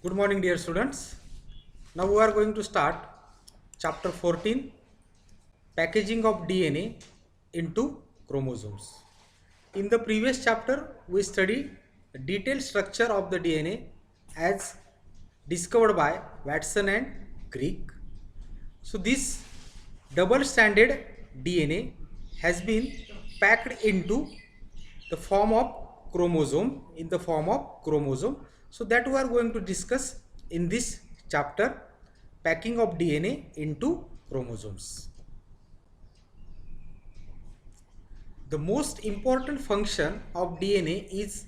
Good morning, dear students. Now we are going to start chapter 14, packaging of DNA into chromosomes. In the previous chapter, we studied the detailed structure of the DNA as discovered by Watson and Crick. So this double-stranded DNA has been packed into the form of chromosome. So that we are going to discuss in this chapter, packing of DNA into chromosomes. The most important function of DNA is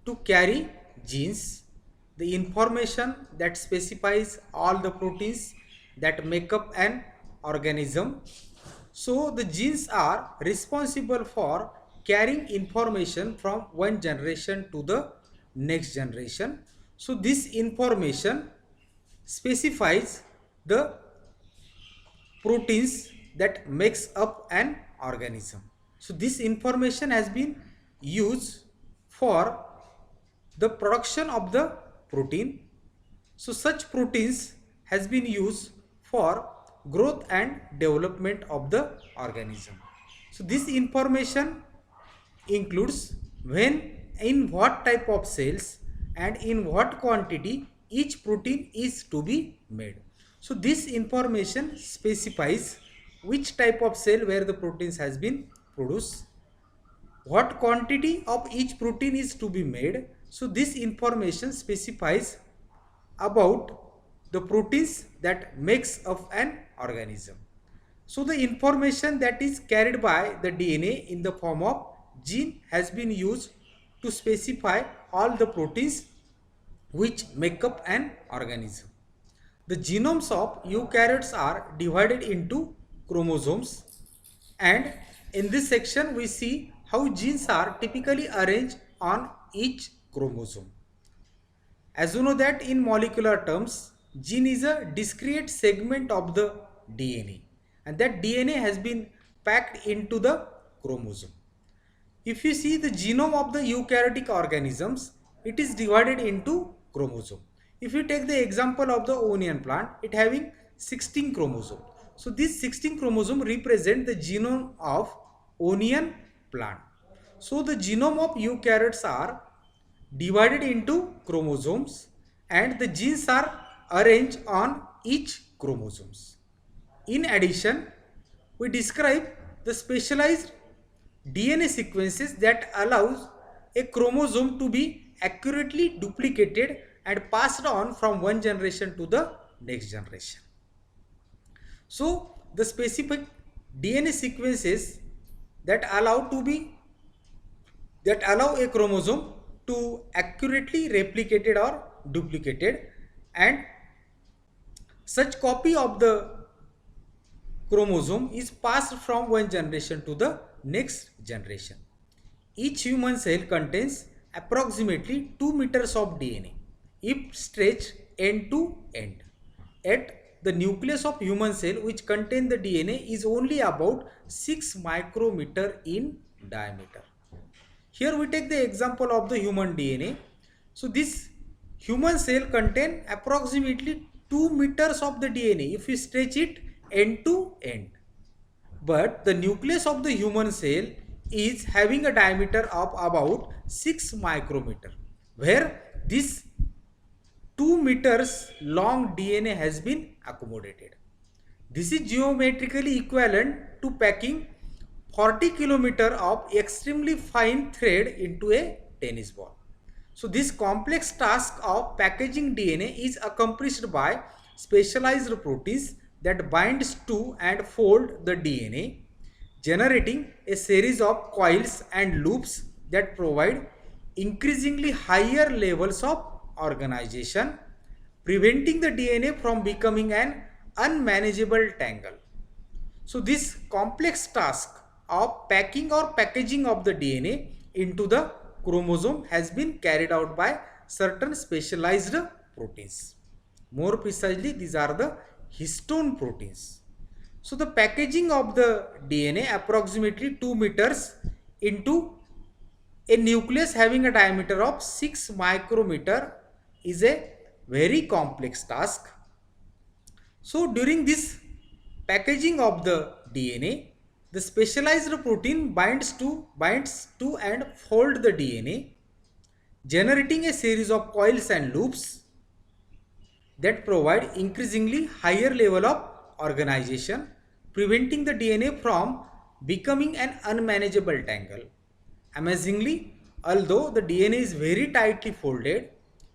to carry genes, the information that specifies all the proteins that make up an organism. So the genes are responsible for carrying information from one generation to the next generation. So this information specifies the proteins that makes up an organism. So this information has been used for the production of the protein. So such proteins has been used for growth and development of the organism. So this information includes when, in what type of cells and in what quantity each protein is to be made. So this information specifies which type of cell where the proteins has been produced, what quantity of each protein is to be made. So this information specifies about the proteins that makes up an organism. So the information that is carried by the DNA in the form of gene has been used to specify all the proteins which make up an organism. The genomes of eukaryotes are divided into chromosomes, and in this section we see how genes are typically arranged on each chromosome. As you know that in molecular terms, gene is a discrete segment of the DNA, and that DNA has been packed into the chromosome. If you see the genome of the eukaryotic organisms, it is divided into chromosome. If you take the example of the onion plant, it having 16 chromosome. So these 16 chromosome represent the genome of onion plant. So the genome of eukaryotes are divided into chromosomes, and the genes are arranged on each chromosomes. In addition, we describe the specialized DNA sequences that allows a chromosome to be accurately duplicated and passed on from one generation to the next generation. So the specific DNA sequences that allow a chromosome to accurately replicated or duplicated, and such copy of the chromosome is passed from one generation to the next generation. Each human cell contains approximately 2 meters of DNA if stretched end to end. At the nucleus of human cell, which contain the DNA, is only about 6 micrometer in diameter. Here we take the example of the human DNA. So this human cell contain approximately 2 meters of the DNA if we stretch it end to end. But the nucleus of the human cell is having a diameter of about 6 micrometer, where this 2 meters long DNA has been accommodated. This is geometrically equivalent to packing 40 kilometer of extremely fine thread into a tennis ball. So this complex task of packaging DNA is accomplished by specialized proteins that binds to and fold the DNA, generating a series of coils and loops that provide increasingly higher levels of organization, preventing the DNA from becoming an unmanageable tangle. So this complex task of packing or packaging of the DNA into the chromosome has been carried out by certain specialized proteins. More precisely, these are the histone proteins. So the packaging of the DNA approximately 2 meters into a nucleus having a diameter of 6 micrometer is a very complex task. So during this packaging of the DNA, the specialized protein binds to and fold the DNA, generating a series of coils and loops that provide increasingly higher level of organization, preventing the DNA from becoming an unmanageable tangle. Amazingly, although the DNA is very tightly folded,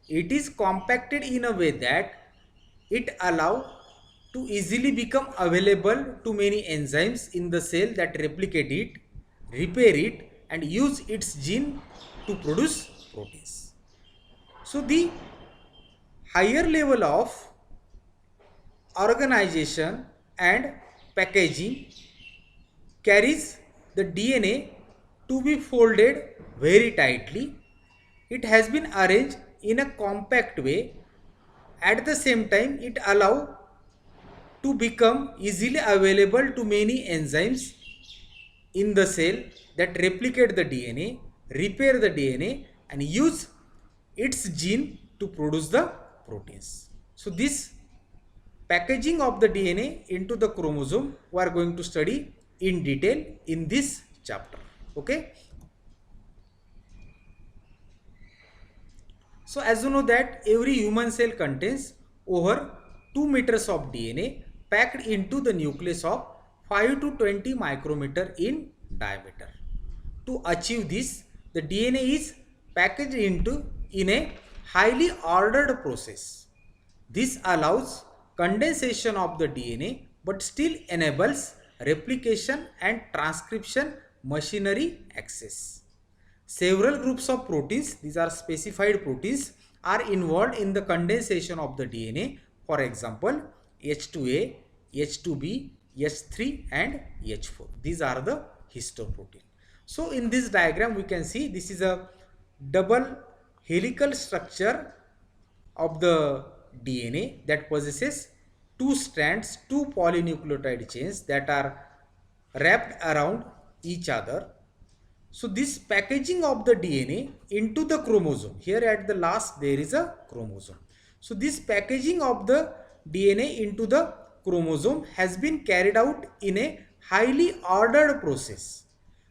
it is compacted in a way that it allows to easily become available to many enzymes in the cell that replicate it, repair it, and use its gene to produce proteins. So the higher level of organization and packaging carries the DNA to be folded very tightly. It has been arranged in a compact way. At the same time, it allows to become easily available to many enzymes in the cell that replicate the DNA, repair the DNA, and use its gene to produce the proteins. So this packaging of the DNA into the chromosome we are going to study in detail in this chapter. Okay. So as you know that every human cell contains over 2 meters of DNA packed into the nucleus of 5 to 20 micrometer in diameter. To achieve this, the DNA is packaged into in a highly ordered process. This allows condensation of the DNA but still enables replication and transcription machinery access. Several groups of proteins, these are specified proteins, are involved in the condensation of the DNA. For example, H2A, H2B, H3 and H4. These are the histone protein. So in this diagram we can see this is a double helical structure of the DNA that possesses two strands, two polynucleotide chains that are wrapped around each other. So this packaging of the DNA into the chromosome, here at the last there is a chromosome. So this packaging of the DNA into the chromosome has been carried out in a highly ordered process.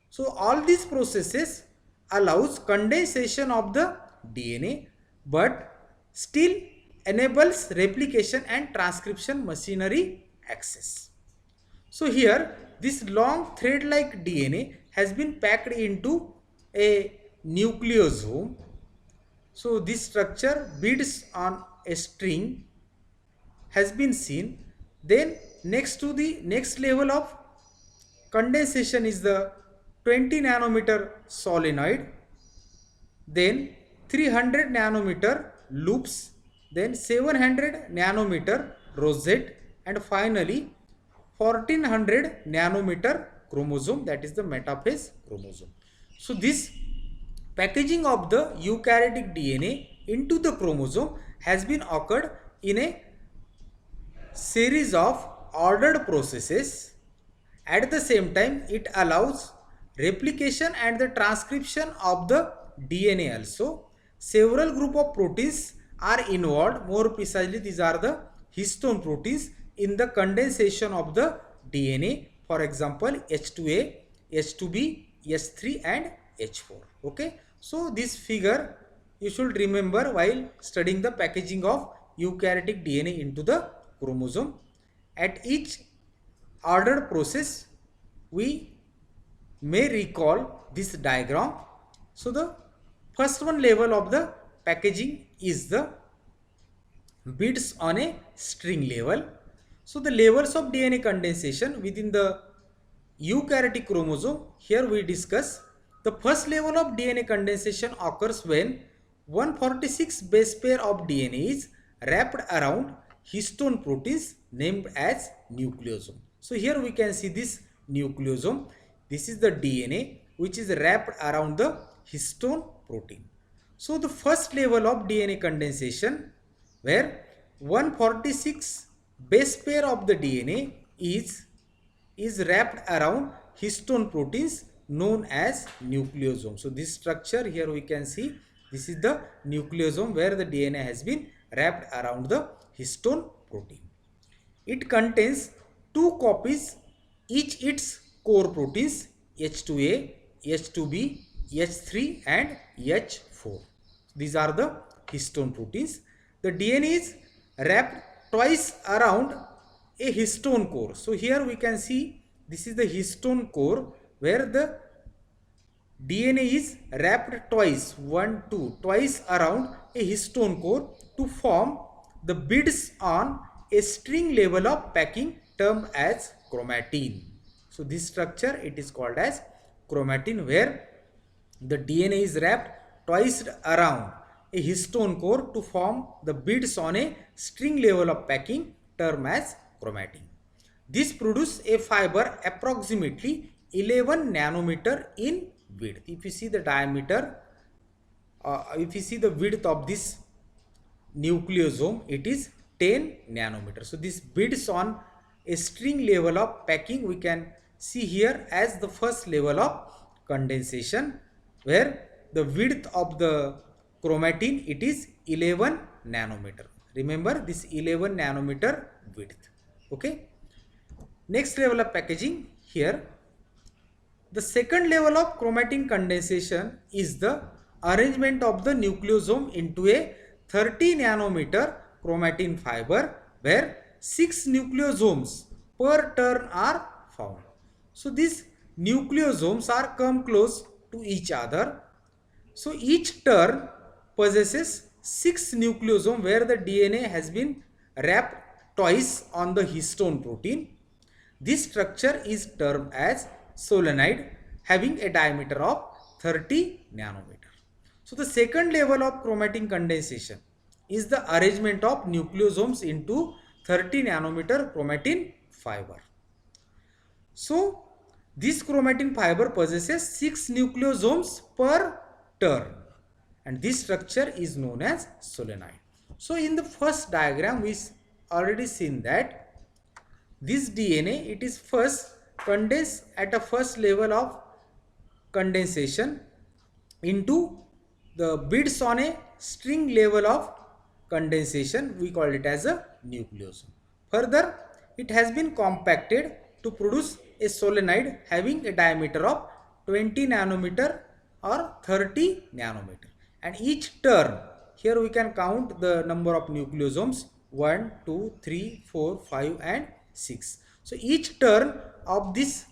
So all these processes allows condensation of the DNA but still enables replication and transcription machinery access. So here this long thread like DNA has been packed into a nucleosome. So this structure beads on a string has been seen. Then next to the next level of condensation is the 20 nanometer solenoid, then 300 nanometer loops, then 700 nanometer rosette, and finally 1400 nanometer chromosome, that is the metaphase chromosome. So this packaging of the eukaryotic DNA into the chromosome has been occurred in a series of ordered processes. At the same time, it allows replication and the transcription of the DNA also. Several group of proteins are involved. More precisely, these are the histone proteins in the condensation of the DNA. For example, H2A, H2B, H3 and H4. Okay. So this figure you should remember while studying the packaging of eukaryotic DNA into the chromosome. At each ordered process we may recall this diagram. So the first one level of the packaging is the beads on a string level. So the levels of DNA condensation within the eukaryotic chromosome, here we discuss the first level of DNA condensation occurs when 146 base pair of DNA is wrapped around histone proteins named as nucleosome. So here we can see this nucleosome. This is the DNA which is wrapped around the histone protein. So the first level of DNA condensation where 146 base pair of the DNA is wrapped around histone proteins known as nucleosome. So this structure here we can see This is the nucleosome where the DNA has been wrapped around the histone protein. It contains two copies, each its core proteins H2A, H2B, H3 and H4. These are the histone proteins. The DNA is wrapped twice around a histone core. So here we can see this is the histone core where the DNA is wrapped twice around a histone core to form the beads on a string level of packing termed as chromatin. So this structure it is called as chromatin, where the DNA is wrapped twice around a histone core to form the beads on a string level of packing termed as chromatin. This produces a fiber approximately 11 nanometer in width. If you see the diameter, if you see the width of this nucleosome, it is 10 nanometer. So this beads on a string level of packing we can see here as the first level of condensation, where the width of the chromatin it is 11 nanometer. Remember this 11 nanometer width. Okay. Next level of packaging here. The second level of chromatin condensation is the arrangement of the nucleosome into a 30 nanometer chromatin fiber where 6 nucleosomes per turn are found. So these nucleosomes are come close to each other. So each turn possesses 6 nucleosomes where the DNA has been wrapped twice on the histone protein. This structure is termed as solenoid, having a diameter of 30 nanometer. So the second level of chromatin condensation is the arrangement of nucleosomes into 30 nanometer chromatin fiber. So this chromatin fiber possesses 6 nucleosomes per turn, and this structure is known as solenoid. So in the first diagram we already seen that this DNA it is first condensed at a first level of condensation into the beads on a string level of condensation, we call it as a nucleosome. Further, it has been compacted to produce a solenoid having a diameter of 20 nanometer or 30 nanometer, and each turn here we can count the number of nucleosomes 1, 2, 3, 4, 5 and 6. So each turn of this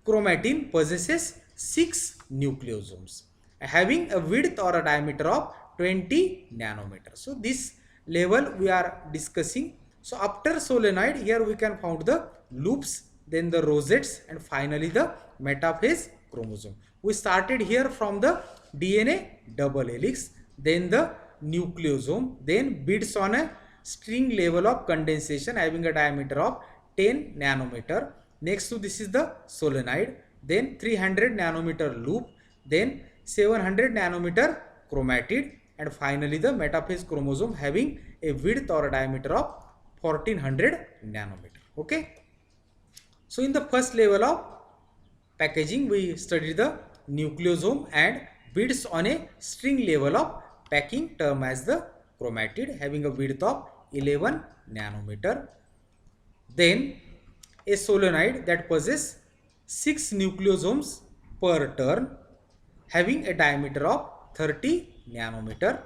chromatin possesses 6 nucleosomes having a width or a diameter of 20 nanometer. So this level we are discussing. So after solenoid, here we can found the loops, then the rosettes and finally the metaphase chromosome. We started here from the DNA double helix, then the nucleosome, then beads on a string level of condensation having a diameter of 10 nanometer. Next to this is the solenoid, then 300 nanometer loop, then 700 nanometer chromatid, and finally the metaphase chromosome having a width or a diameter of 1400 nanometer. Okay. So in the first level of packaging we studied the nucleosome and beads on a string level of packing term as the chromatid having a width of 11 nanometer. Then a solenoid that possesses 6 nucleosomes per turn having a diameter of 30 nanometer.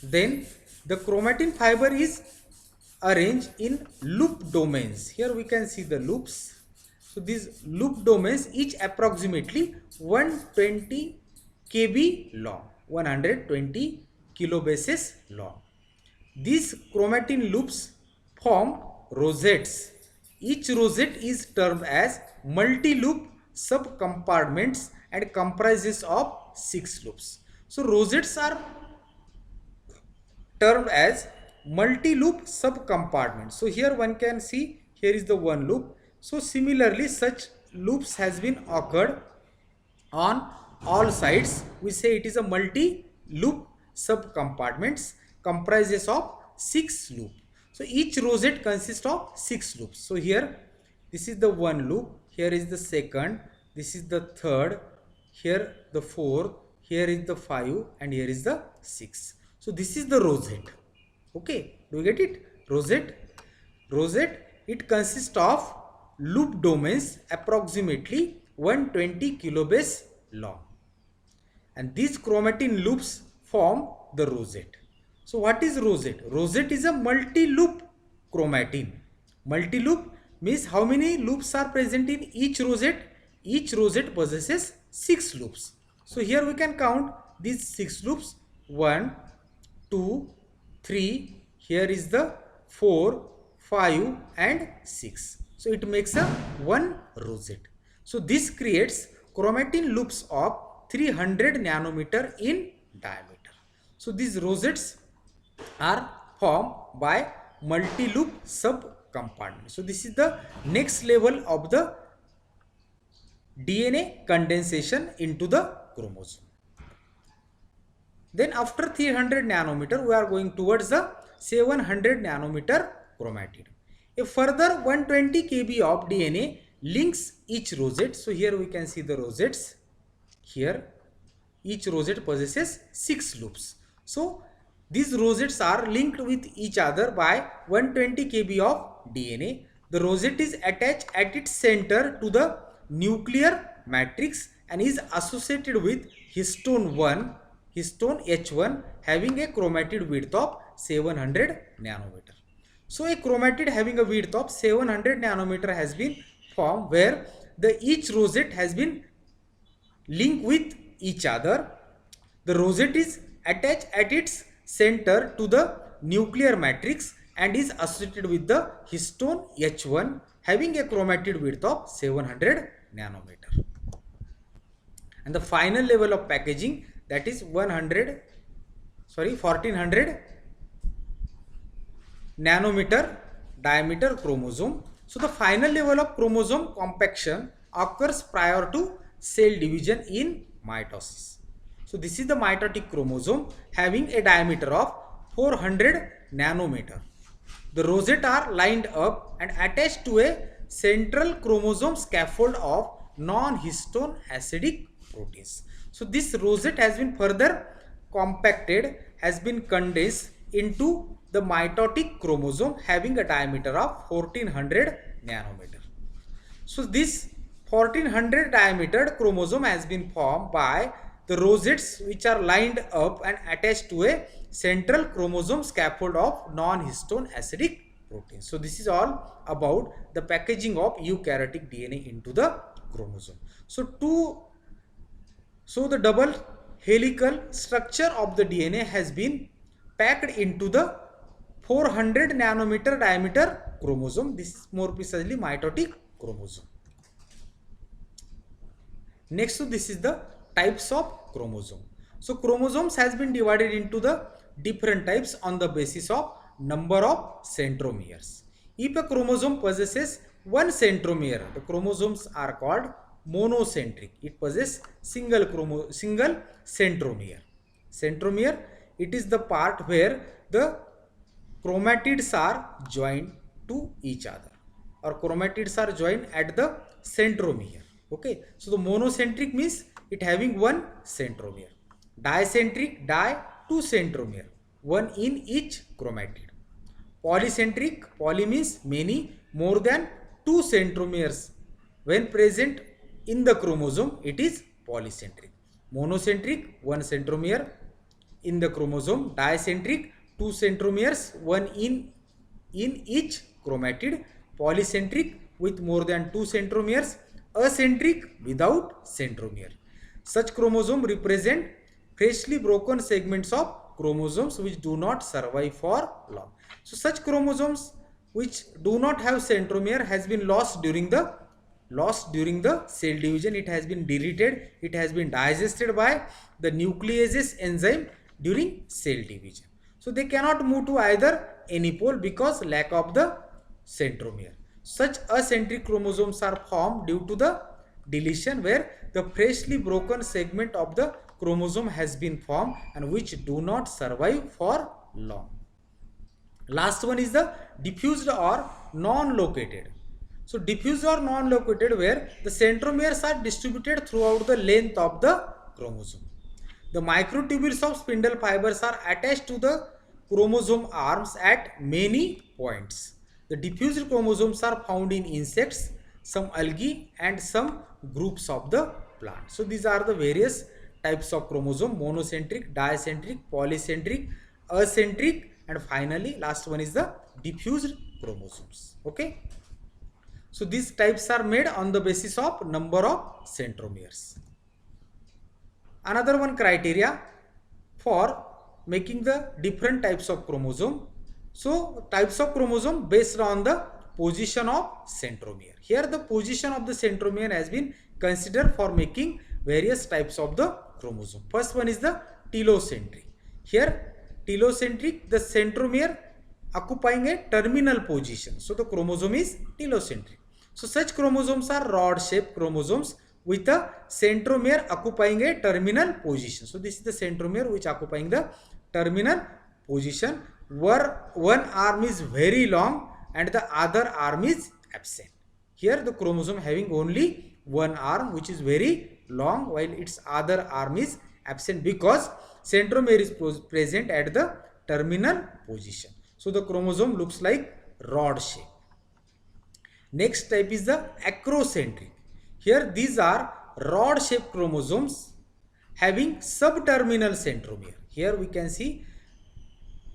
Then the chromatin fiber is arranged in loop domains. Here we can see the loops. So these loop domains each approximately 120 kb long, 120 kilobases long. These chromatin loops form rosettes. Each rosette is termed as multi-loop subcompartments and comprises of 6 loops. So rosettes are termed as multi-loop subcompartments. So here one can see here is the one loop. So similarly such loops has been occurred on all sides. We say it is a multi-loop subcompartments comprises of 6 loops. So each rosette consists of 6 loops. So here this is the one loop, here is the second, this is the third, here the 4, here is the 5, and here is the 6. So this is the rosette. Okay, do you get it? Rosette, it consists of loop domains approximately 120 kilobase long, and these chromatin loops form the rosette. So what is rosette? Rosette is a multi-loop chromatin. Multi-loop means how many loops are present in each rosette? Each rosette possesses 6 loops. So here we can count these 6 loops. 1, 2, 3, here is the 4, 5 and 6. So it makes a one rosette. So this creates chromatin loops of 300 nanometer in diameter. So these rosettes are formed by multi-loop sub-compartment. So this is the next level of the DNA condensation into the chromosome. Then after 300 nanometer, we are going towards the 700 nanometer chromatid. A further 120 kb of DNA links each rosette. So here we can see the rosettes. Here each rosette possesses 6 loops. So these rosettes are linked with each other by 120 kb of DNA. The rosette is attached at its center to the nuclear matrix and is associated with histone H1 having a chromatid width of 700 nanometer. So a chromatid having a width of 700 nanometer has been formed, where each rosette has been linked with each other. The rosette is attached at its center to the nuclear matrix and is associated with the histone H1 having a chromatid width of 700 nanometer. And the final level of packaging, that is 1400 nanometer diameter chromosome. So the final level of chromosome compaction occurs prior to cell division in mitosis. So this is the mitotic chromosome having a diameter of 400 nanometer. The rosettes are lined up and attached to a central chromosome scaffold of non-histone acidic proteins. So this rosette has been further compacted, has been condensed into the mitotic chromosome having a diameter of 1400 nanometer. So this 1400 diameter chromosome has been formed by the rosettes which are lined up and attached to a central chromosome scaffold of non-histone acidic proteins. So this is all about the packaging of eukaryotic DNA into the chromosome. So the double helical structure of the DNA has been packed into the 400 nanometer diameter chromosome. This is more precisely mitotic chromosome. Next to this is the types of chromosome. So chromosomes has been divided into the different types on the basis of number of centromeres. If a chromosome possesses one centromere, the chromosomes are called monocentric. It possesses single centromere. Centromere, it is the part where the chromatids are joined to each other, or chromatids are joined at the centromere. Okay, so the monocentric means it having one centromere. Dicentric, two centromere, one in each chromatid. Polycentric, poly means many, more than two centromeres. When present in the chromosome, it is polycentric. Monocentric, one centromere in the chromosome. Dicentric, two centromeres, one in each chromatid. Polycentric with more than two centromeres. Acentric without centromere. Such chromosome represent freshly broken segments of chromosomes which do not survive for long. So such chromosomes which do not have centromere has been lost during the cell division. It has been deleted. It has been digested by the nucleases enzyme during cell division. So they cannot move to either any pole because lack of the centromere. Such acentric chromosomes are formed due to the deletion, where the freshly broken segment of the chromosome has been formed and which do not survive for long. Last one is the diffused or non-located. So diffuse or non-located, where the centromeres are distributed throughout the length of the chromosome. The microtubules of spindle fibers are attached to the chromosome arms at many points. The diffused chromosomes are found in insects, some algae, and some groups of the plant. So these are the various types of chromosome: monocentric, dicentric, polycentric, acentric, and finally last one is the diffused chromosomes. Okay. So these types are made on the basis of number of centromeres. Another one criteria for making the different types of chromosome. So types of chromosome based on the position of centromere. Here the position of the centromere has been considered for making various types of the chromosome. First one is the telocentric. Here telocentric, the centromere occupying a terminal position. So the chromosome is telocentric. So such chromosomes are rod-shaped chromosomes with a centromere occupying a terminal position. So this is the centromere which occupying the terminal position, where one arm is very long and the other arm is absent. Here the chromosome having only one arm which is very long, while its other arm is absent because centromere is present at the terminal position. So the chromosome looks like rod shape. Next type is the acrocentric. Here these are rod shaped chromosomes having subterminal centromere. Here we can see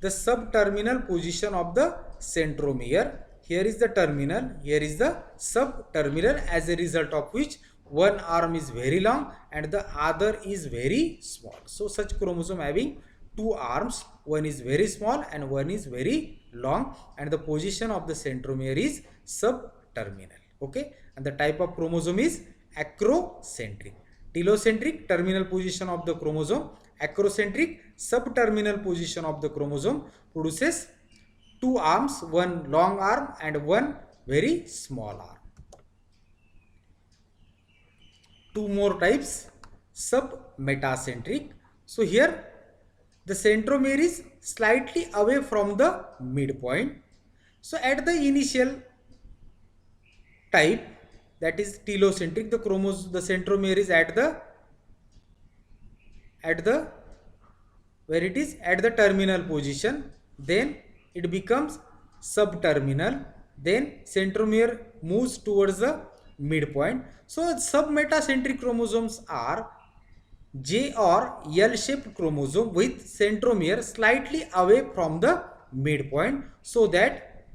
the subterminal position of the centromere. Here is the terminal, here is the subterminal, as a result of which one arm is very long and the other is very small. So such chromosome having two arms, one is very small and one is very long, and the position of the centromere is subterminal. Okay, and the type of chromosome is acrocentric. Telocentric, terminal position of the chromosome. Acrocentric, subterminal position of the chromosome, produces two arms, one long arm and one very small arm. Two more types, submetacentric. So here the centromere is slightly away from the midpoint. So at the initial type, that is telocentric, the centromere is at the where it is at the terminal position, then it becomes subterminal, then centromere moves towards the midpoint. So submetacentric chromosomes are J or L-shaped chromosome with centromere slightly away from the midpoint, so that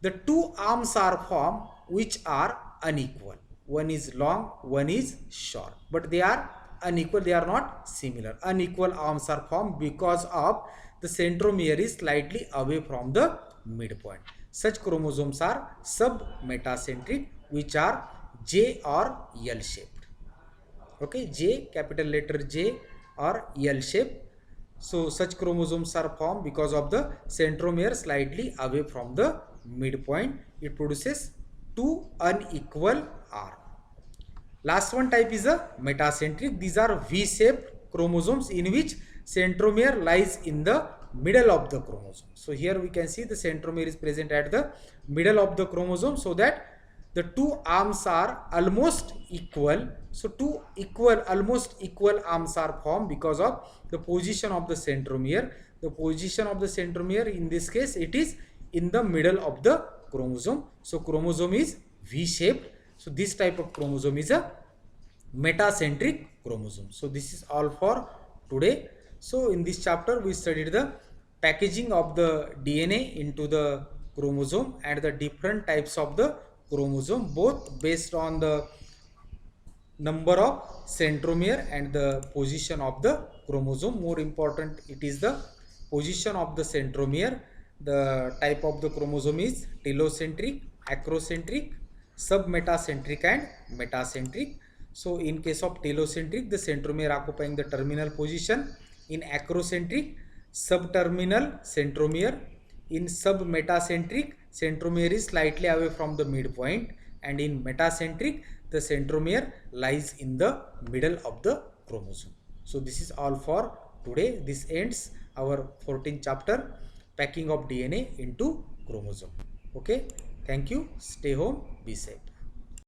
the two arms are formed which are unequal. One is long, one is short, but they are unequal, they are not similar. Unequal arms are formed because of the centromere is slightly away from the midpoint. Such chromosomes are submetacentric, which are J or L shaped. Okay, J, capital letter J or L shape. So such chromosomes are formed because of the centromere slightly away from the midpoint. It produces two unequal arms. Last one type is a metacentric. These are V-shaped chromosomes in which centromere lies in the middle of the chromosome. So here we can see the centromere is present at the middle of the chromosome, so that the two arms are almost equal. So two almost equal arms are formed because of the position of the centromere. The position of the centromere, in this case, it is in the middle of the chromosome. So chromosome is V-shaped. So this type of chromosome is a metacentric chromosome. So this is all for today. So in this chapter we studied the packaging of the DNA into the chromosome and the different types of the chromosome, both based on the number of centromere and the position of the chromosome. More important, it is the position of the centromere. The type of the chromosome is telocentric, acrocentric, submetacentric and metacentric. So in case of telocentric, the centromere occupying the terminal position. In acrocentric, subterminal centromere. In submetacentric, centromere is slightly away from the midpoint, and in metacentric, the centromere lies in the middle of the chromosome. So this is all for today. This ends our 14th chapter, packing of DNA into chromosome. Okay. Thank you. Stay home. Be safe.